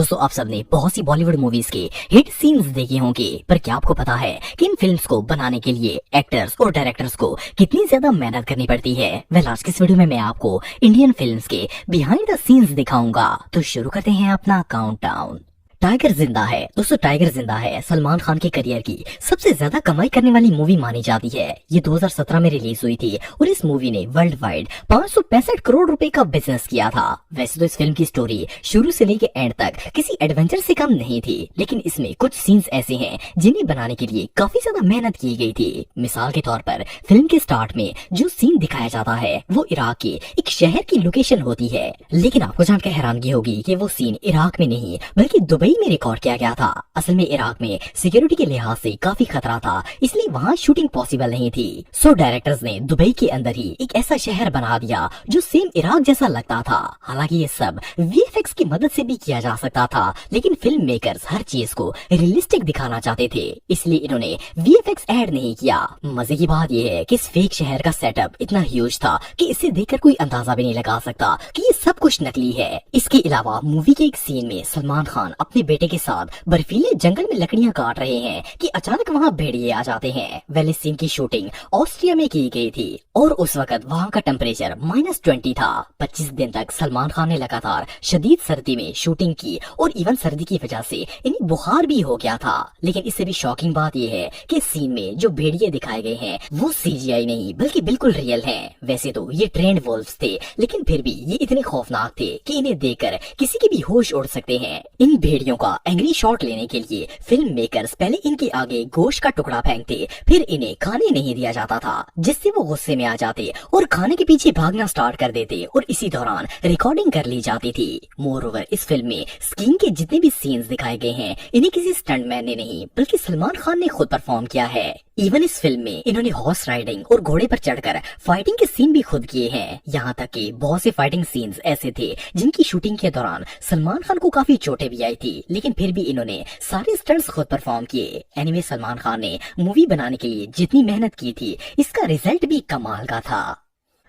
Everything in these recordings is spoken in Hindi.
दोस्तों आप सबने बहुत सी बॉलीवुड मूवीज के हिट सीन्स देखे होंगे, पर क्या आपको पता है कि इन फिल्म्स को बनाने के लिए एक्टर्स और डायरेक्टर्स को कितनी ज्यादा मेहनत करनी पड़ती है। वेल, आज की इस वीडियो में मैं आपको इंडियन फिल्म्स के बिहाइंड द सीन्स दिखाऊंगा। तो शुरू करते हैं अपना काउंटडाउन। टाइगर जिंदा है। दोस्तों टाइगर जिंदा है सलमान खान के करियर की सबसे ज्यादा कमाई करने वाली मूवी मानी जाती है। ये 2017 में रिलीज हुई थी और इस मूवी ने वर्ल्ड वाइड 565 करोड़ रुपए का बिजनेस किया था। वैसे तो इस फिल्म की स्टोरी शुरू से लेकर एंड तक किसी एडवेंचर से कम नहीं थी, लेकिन इसमें कुछ सीन्स ऐसे हैं जिन्हें बनाने के लिए काफी ज्यादा मेहनत की गई थी। मिसाल के तौर पर फिल्म के स्टार्ट में जो सीन दिखाया जाता है वो इराक के एक शहर की लोकेशन होती है, लेकिन आपको जानकर हैरानगी होगी कि वो सीन इराक में नहीं बल्कि दुबई में रिकॉर्ड किया गया था। असल में इराक में सिक्योरिटी के लिहाज से काफी खतरा था, इसलिए वहाँ शूटिंग पॉसिबल नहीं थी। सो डायरेक्टर्स ने दुबई के अंदर ही एक ऐसा शहर बना दिया जो सेम इराक जैसा लगता था। हालांकि ये सब वीएफएक्स की मदद से भी किया जा सकता था, लेकिन फिल्म मेकर्स हर चीज को रियलिस्टिक दिखाना चाहते थे, इसलिए इन्होंने वीएफएक्स ऐड नहीं किया। मजे की बात यह है कि इस फेक शहर का सेटअप इतना ह्यूज था कि इसे देखकर कोई अंदाजा भी नहीं लगा सकता कि ये सब कुछ नकली है। इसके अलावा मूवी के एक सीन में सलमान खान अपने बेटे के साथ बर्फीले जंगल में लकड़ियां काट रहे हैं कि अचानक वहां भेड़िए आ जाते हैं। वेल, इस सीन की शूटिंग ऑस्ट्रिया में की गई थी और उस वक्त वहां का टेम्परेचर -20 था। 25 दिन तक सलमान खान ने लगातार शदीद सर्दी में शूटिंग की और इवन सर्दी की वजह से इन्हें बुखार भी हो गया था। लेकिन इससे भी शॉकिंग बात यह है कि सीन में जो भेड़िए दिखाए गए हैं वो सीजीआई नहीं बल्कि बिल्कुल रियल हैं। वैसे तो ये ट्रेंड वोल्व्स थे, लेकिन फिर भी ये इतने खौफनाक थे कि इन्हें देखकर किसी के भी होश उड़ सकते हैं। इन भेड़ियों का एंग्री शॉट लेने के लिए फिल्म मेकर्स पहले इनके आगे गोश्त का टुकड़ा फेंकते, फिर इन्हें खाने नहीं दिया जाता था, जिससे वो गुस्से में आ जाते और खाने के पीछे भागना स्टार्ट कर देते और इसी दौरान रिकॉर्डिंग कर ली जाती थी। मोरओवर इस फिल्म में स्कीइंग के जितने भी सीन्स दिखाए गए हैं इन्हें किसी स्टंटमैन ने नहीं बल्कि सलमान खान ने खुद परफॉर्म किया है। इवन इस फिल्म में इन्होंने हॉर्स राइडिंग और घोड़े पर चढ़कर फाइटिंग के सीन भी खुद किए हैं। यहाँ तक कि बहुत से फाइटिंग सीन्स ऐसे थे जिनकी शूटिंग के दौरान सलमान खान को काफी चोटें भी आई थी, लेकिन फिर भी इन्होंने सारे स्टंट्स खुद परफॉर्म किए। एनीवे, सलमान खान ने मूवी बनाने के लिए जितनी मेहनत की थी इसका रिजल्ट भी कमाल का था।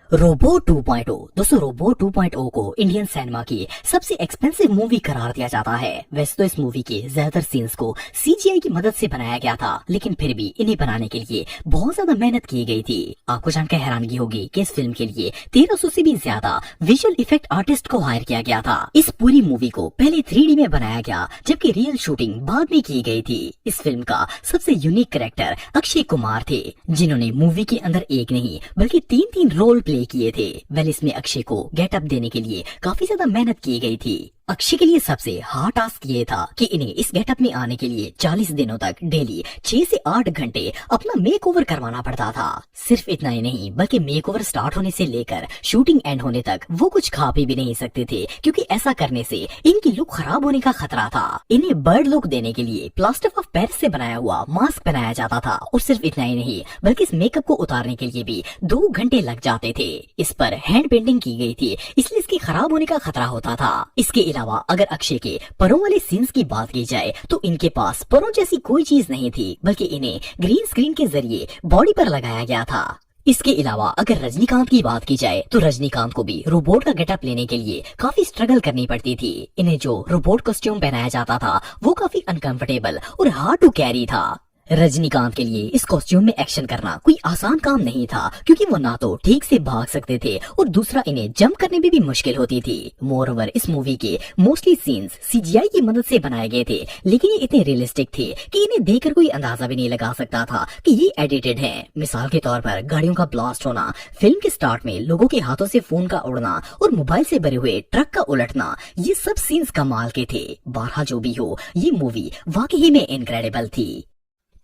रोबो 2.0। दोस्तों रोबो 2.0 को इंडियन सिनेमा की सबसे एक्सपेंसिव मूवी करार दिया जाता है। वैसे तो इस मूवी के ज्यादातर सीन्स को सीजीआई की मदद से बनाया गया था, लेकिन फिर भी इन्हें बनाने के लिए बहुत ज्यादा मेहनत की गई थी। आपको जानकर हैरानगी होगी कि इस फिल्म के लिए 1300 से भी ज्यादा विजुअल इफेक्ट आर्टिस्ट को हायर किया गया था। इस पूरी मूवी को पहले 3D में बनाया गया, जबकि रियल शूटिंग बाद में की गई थी। इस फिल्म का सबसे यूनिक कैरेक्टर अक्षय कुमार थे, जिन्होंने मूवी के अंदर एक नहीं बल्कि 3 रोल किए थे। वेल, इसमें अक्षय को गेटअप देने के लिए काफी ज्यादा मेहनत की गई थी। अक्षय के लिए सबसे हार्ड टास्क ये था कि इन्हें इस गेटअप में आने के लिए 40 दिनों तक डेली 6 से 8 घंटे अपना मेकओवर करवाना पड़ता था। सिर्फ इतना ही नहीं बल्कि मेकओवर स्टार्ट होने से लेकर शूटिंग एंड होने तक वो कुछ खा पी भी नहीं सकते थे, क्योंकि ऐसा करने से इनकी लुक खराब होने का खतरा था। इन्हें बर्ड लुक देने के लिए प्लास्टर ऑफ पेरिस से बनाया हुआ मास्क पहनाया जाता था और सिर्फ इतना ही नहीं बल्कि इस मेकअप को उतारने के लिए भी 2 घंटे लग जाते थे। इस पर हैंड पेंटिंग की गई थी, इसलिए इसके खराब होने का खतरा होता था। इसके अलावा अगर अक्षय के परों वाले सीन्स की बात की जाए तो इनके पास परों जैसी कोई चीज नहीं थी, बल्कि इन्हें ग्रीन स्क्रीन के जरिए बॉडी पर लगाया गया था। इसके अलावा अगर रजनीकांत की बात की जाए तो रजनीकांत को भी रोबोट का गेटअप लेने के लिए काफी स्ट्रगल करनी पड़ती थी। इन्हें जो रोबोट कॉस्ट्यूम पहनाया जाता था वो काफी अनकंफर्टेबल और हार्ड टू कैरी था। रजनीकांत के लिए इस कॉस्ट्यूम में एक्शन करना कोई आसान काम नहीं था, क्योंकि वो ना तो ठीक से भाग सकते थे और दूसरा इन्हें जंप करने में भी मुश्किल होती थी। मोरओवर इस मूवी के मोस्टली सीन्स सीजीआई की मदद से बनाए गए थे, लेकिन ये इतने रियलिस्टिक थे कि इन्हें देखकर कोई अंदाजा भी नहीं लगा सकता था कि ये एडिटेड हैं। मिसाल के तौर पर गाड़ियों का ब्लास्ट होना, फिल्म के स्टार्ट में लोगों के हाथों से फोन का उड़ना और मोबाइल से भरे हुए ट्रक का उलटना, ये सब सीन्स कमाल के थे। बहरहाल जो भी हो, ये मूवी वाकई में इनक्रेडिबल थी।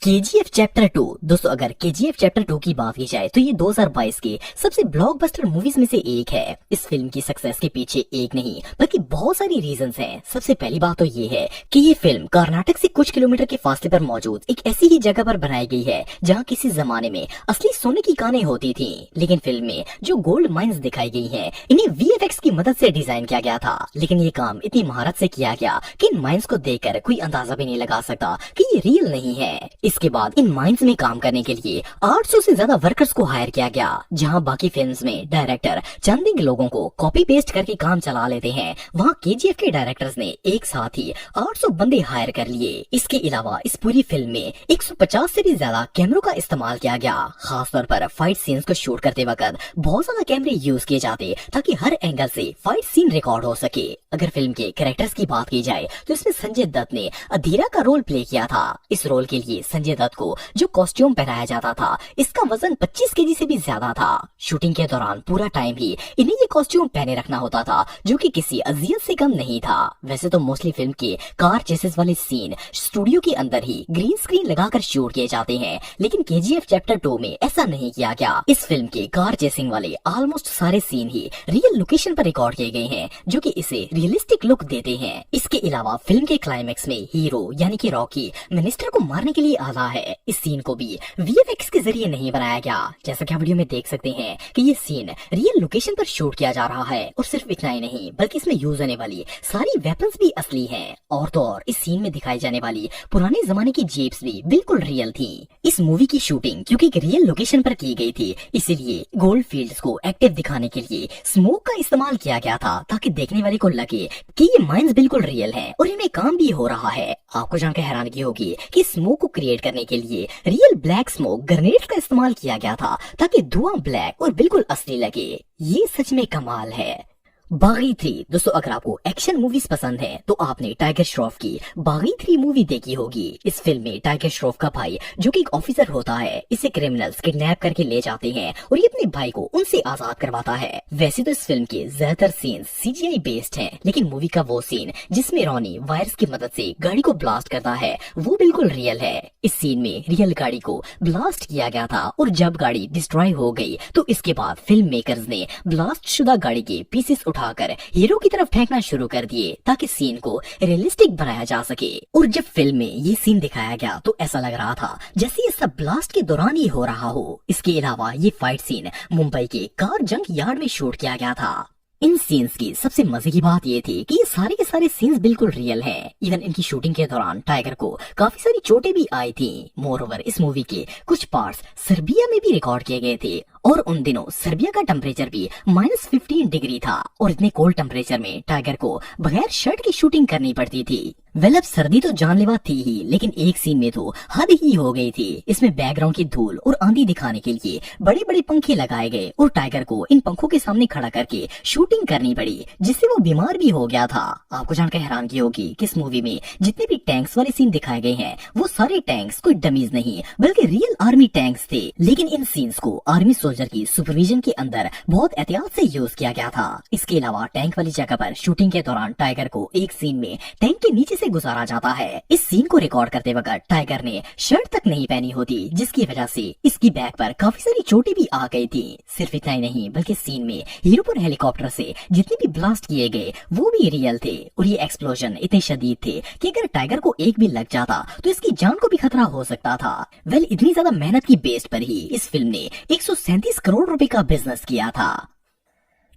KGF chapter 2। दोस्तों अगर केजीएफ चैप्टर 2 की बात की जाए तो ये 2022 के सबसे ब्लॉकबस्टर मूवीज में से एक है। इस फिल्म की सक्सेस के पीछे एक नहीं बल्कि बहुत सारी रीजंस हैं। सबसे पहली बात तो ये है कि ये फिल्म कर्नाटक से कुछ किलोमीटर के फासले पर मौजूद एक ऐसी ही जगह पर बनाई गई है जहाँ किसी जमाने में असली सोने की कानें होती थी, लेकिन फिल्म में जो गोल्ड माइंस दिखाई गई है इन्हें वीएफएक्स की मदद से डिजाइन किया गया था, लेकिन ये काम इतनी महारत से किया गया कि इन माइंस को देखकर कोई अंदाजा भी नहीं लगा सकता कि ये रियल नहीं है। इसके बाद इन माइंस में काम करने के लिए 800 से ज्यादा वर्कर्स को हायर किया गया। जहां बाकी फिल्म्स में डायरेक्टर चंद एक लोगों को कॉपी पेस्ट करके काम चला लेते हैं, वहां केजीएफ के डायरेक्टर्स ने एक साथ ही 800 बंदे हायर कर लिए। इसके अलावा इस पूरी फिल्म में 150 से भी ज्यादा कैमरों का इस्तेमाल किया गया। खासतौर पर फाइट सीन्स को शूट करते वक्त बहुत ज्यादा कैमरे यूज किए जाते ताकि हर एंगल से फाइट सीन रिकॉर्ड हो सके। अगर फिल्म के कैरेक्टर्स की बात की जाए तो इसमें संजय दत्त ने अधीरा का रोल प्ले किया था। इस रोल के लिए संजय दत्त को जो कॉस्ट्यूम पहनाया जाता था इसका वजन 25 केजी से भी ज्यादा था। शूटिंग के दौरान पूरा टाइम ही इन्हें ये कॉस्ट्यूम पहने रखना होता था, जो कि किसी अजियत से कम नहीं था। वैसे तो मोस्टली फिल्म के कार चेसेस वाले सीन स्टूडियो के अंदर ही ग्रीन स्क्रीन लगाकर शूट किए जाते हैं, लेकिन केजीएफ चैप्टर 2 में ऐसा नहीं किया गया। इस फिल्म के कार चेसिंग वाले ऑलमोस्ट सारे सीन ही रियल लोकेशन पर रिकॉर्ड किए गए हैं, जो कि इसे रियलिस्टिक लुक देते हैं। इसके अलावा फिल्म के क्लाइमेक्स में हीरो यानी कि रॉकी मिनिस्टर को मारने के लिए आता है। इस सीन को भी वीएफएक्स के जरिए नहीं बनाया गया। जैसा कि आप वीडियो में देख सकते हैं कि ये सीन रियल लोकेशन पर शूट किया जा रहा है, और सिर्फ इतना ही नहीं बल्कि इसमें यूज होने वाली सारी वेपन्स भी असली हैं। और तो और इस सीन में दिखाई जाने वाली पुराने जमाने की जीप्स भी बिल्कुल रियल थी। इस मूवी की शूटिंग क्योंकि एक रियल लोकेशन पर की गई थी, इसीलिए गोल्ड फील्ड्स को एक्टिव दिखाने के लिए स्मोक का इस्तेमाल किया गया था, ताकि देखने वाले को लगे कि ये माइंस बिल्कुल रियल हैं और इनमें काम भी हो रहा है। आपको जानकर हैरानगी होगी कि स्मोक को क्रिएट करने के लिए रियल ब्लैक स्मोक ग्रेनेड्स का इस्तेमाल किया गया था, ताकि धुआं ब्लैक और बिल्कुल असली लगे। ये सच में कमाल है। बागी 3 दोस्तों, अगर आपको एक्शन मूवीज पसंद है तो आपने टाइगर श्रॉफ की बागी 3 मूवी देखी होगी। इस फिल्म में टाइगर श्रॉफ का भाई जो कि एक ऑफिसर होता है, इसे क्रिमिनल्स किडनैप करके ले जाते हैं और ये अपने भाई को उनसे आजाद करवाता है। वैसे तो इस फिल्म के ज्यादातर सीन्स सीजीआई बेस्ड हैं, लेकिन मूवी का वो सीन जिसमें रॉनी वायरस की मदद से गाड़ी को ब्लास्ट करता है वो बिल्कुल रियल है। इस सीन में रियल गाड़ी को ब्लास्ट किया गया था, और जब गाड़ी डिस्ट्रॉय हो गई तो इसके बाद फिल्म मेकर्स ने ब्लास्ट शुदा गाड़ी के पीसेस उठाकर हीरो की तरफ फेंकना शुरू कर दिए, ताकि सीन को रियलिस्टिक बनाया जा सके। और जब फिल्म में ये सीन दिखाया गया तो ऐसा लग रहा था जैसे ये सब ब्लास्ट के दौरान ही हो रहा हो। इसके अलावा ये फाइट सीन मुंबई के कार जंक यार्ड में शूट किया गया था। इन सीन्स की सबसे मजे की बात ये थी कि ये सारे के सारे सीन्स बिल्कुल रियल हैं। इवन इनकी शूटिंग के दौरान टाइगर को काफी सारी चोटें भी आई थी। मोरओवर इस मूवी के कुछ पार्ट्स सर्बिया में भी रिकॉर्ड किए गए थे, और उन दिनों सर्बिया का टेम्परेचर भी -15 डिग्री था, और इतने कोल्ड टेम्परेचर में टाइगर को बगैर शर्ट की शूटिंग करनी पड़ती थी। वेल, अब सर्दी तो जानलेवा थी ही, लेकिन एक सीन में तो हद ही हो गई थी। इसमें बैकग्राउंड की धूल और आंधी दिखाने के लिए बड़े बड़े पंखे लगाए गए, और टाइगर को इन पंखों के सामने खड़ा करके शूटिंग करनी पड़ी, जिससे वो बीमार भी हो गया था। आपको जानकर हैरानगी होगी कि इस मूवी में जितने भी टैंक्स वाले सीन दिखाए गए हैं वो सारे टैंक्स कोई डमीज नहीं बल्कि रियल आर्मी टैंक्स थे। लेकिन इन सीन्स को आर्मी सोल्जर की सुपरविजन के अंदर बहुत एहतियात से यूज किया गया था। इसके अलावा टैंक वाली जगह पर शूटिंग के दौरान टाइगर को एक सीन में टैंक के नीचे से गुजारा जाता है। इस सीन को रिकॉर्ड करते वक्त टाइगर ने शर्ट तक नहीं पहनी होती, जिसकी वजह से इसकी बैक पर काफी सारी चोटें भी आ गई थी। सिर्फ इतना ही नहीं बल्कि सीन में हीरो पर हेलीकॉप्टर से जितने भी ब्लास्ट किए गए वो भी रियल थे, और ये एक्सप्लोजन इतने शदीद थे कि अगर टाइगर को एक भी लग जाता तो इसकी जान को भी खतरा हो सकता था। वेल, इतनी ज्यादा मेहनत की बेस पर ही इस फिल्म ने 137 करोड़ रुपए का बिजनेस किया था।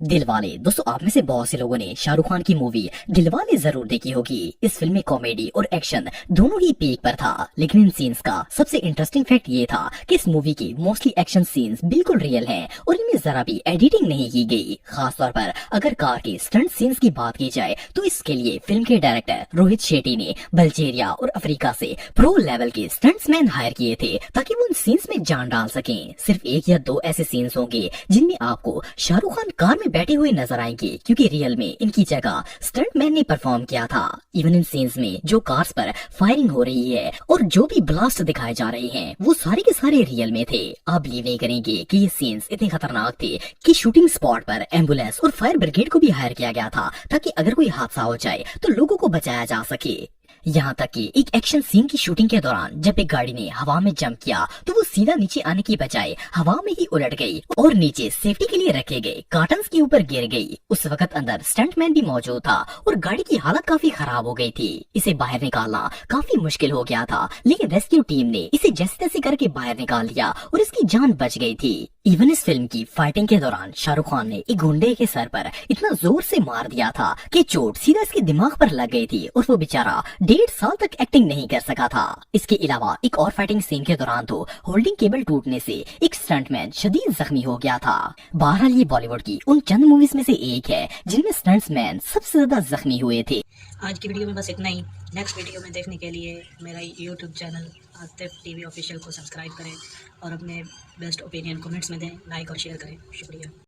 दिलवाले दोस्तों, आप में से बहुत से लोगों ने शाहरुख खान की मूवी दिलवाले जरूर देखी होगी। इस फिल्म में कॉमेडी और एक्शन दोनों ही पीक पर था, लेकिन इन सीन्स का सबसे इंटरेस्टिंग फैक्ट ये था कि इस मूवी के मोस्टली एक्शन सीन्स बिल्कुल रियल हैं और इनमें जरा भी एडिटिंग नहीं की गई। खासतौर पर अगर कार के स्टंट सीन्स की बात की जाए तो इसके लिए फिल्म के डायरेक्टर रोहित शेट्टी ने बल्गेरिया और अफ्रीका से प्रो लेवल के स्टंट्समैन हायर किए थे, ताकि वो उन सीन्स में जान डाल सकें। सिर्फ 1 या 2 ऐसे सीन्स होंगे जिनमें आपको शाहरुख खान कार बैठे हुए नजर आएंगे, क्योंकि रियल में इनकी जगह स्टंटमैन ने परफॉर्म किया था। इवन इन सीन्स में जो कार्स पर फायरिंग हो रही है और जो भी ब्लास्ट दिखाए जा रहे हैं वो सारे के सारे रियल में थे। आप बिलीव नहीं करेंगे कि ये सीन्स इतने खतरनाक थे कि शूटिंग स्पॉट पर एम्बुलेंस और फायर ब्रिगेड को भी हायर किया गया था, ताकि अगर कोई हादसा हो जाए तो लोगों को बचाया जा सके। यहाँ तक कि एक एक्शन सीन की शूटिंग के दौरान जब एक गाड़ी ने हवा में जंप किया तो वो सीधा नीचे आने की बजाय हवा में ही उलट गई और नीचे सेफ्टी के लिए रखे गए कार्टन्स के ऊपर गिर गई। उस वक्त अंदर स्टंटमैन भी मौजूद था और गाड़ी की हालत काफी खराब हो गई थी। इसे बाहर निकालना काफी मुश्किल हो गया था, लेकिन रेस्क्यू टीम ने इसे जैसे तैसे करके बाहर निकाल लिया और इसकी जान बच गई थी। इवन इस फिल्म की फाइटिंग के दौरान शाहरुख खान ने एक गुंडे के सर पर इतना जोर से मार दिया था कि चोट सीधा इसके दिमाग पर लग गई थी और वो बेचारा 1.5 साल तक एक्टिंग नहीं कर सका था। इसके अलावा एक और फाइटिंग सीन के दौरान तो होल्डिंग केबल टूटने से एक स्टंटमैन शदीद जख्मी हो गया था। बहरहाल ये बॉलीवुड की उन चंद मूवीज में से एक है जिनमें स्टंट्समैन सबसे ज्यादा जख्मी हुए थे। आज की वीडियो में बस इतना ही। नेक्स्ट वीडियो में देखने के लिए मेरा YouTube channel Atif TV official को सब्सक्राइब करें और अपने बेस्ट ओपिनियन कमेंट्स में दें, लाइक और शेयर करें। शुक्रिया।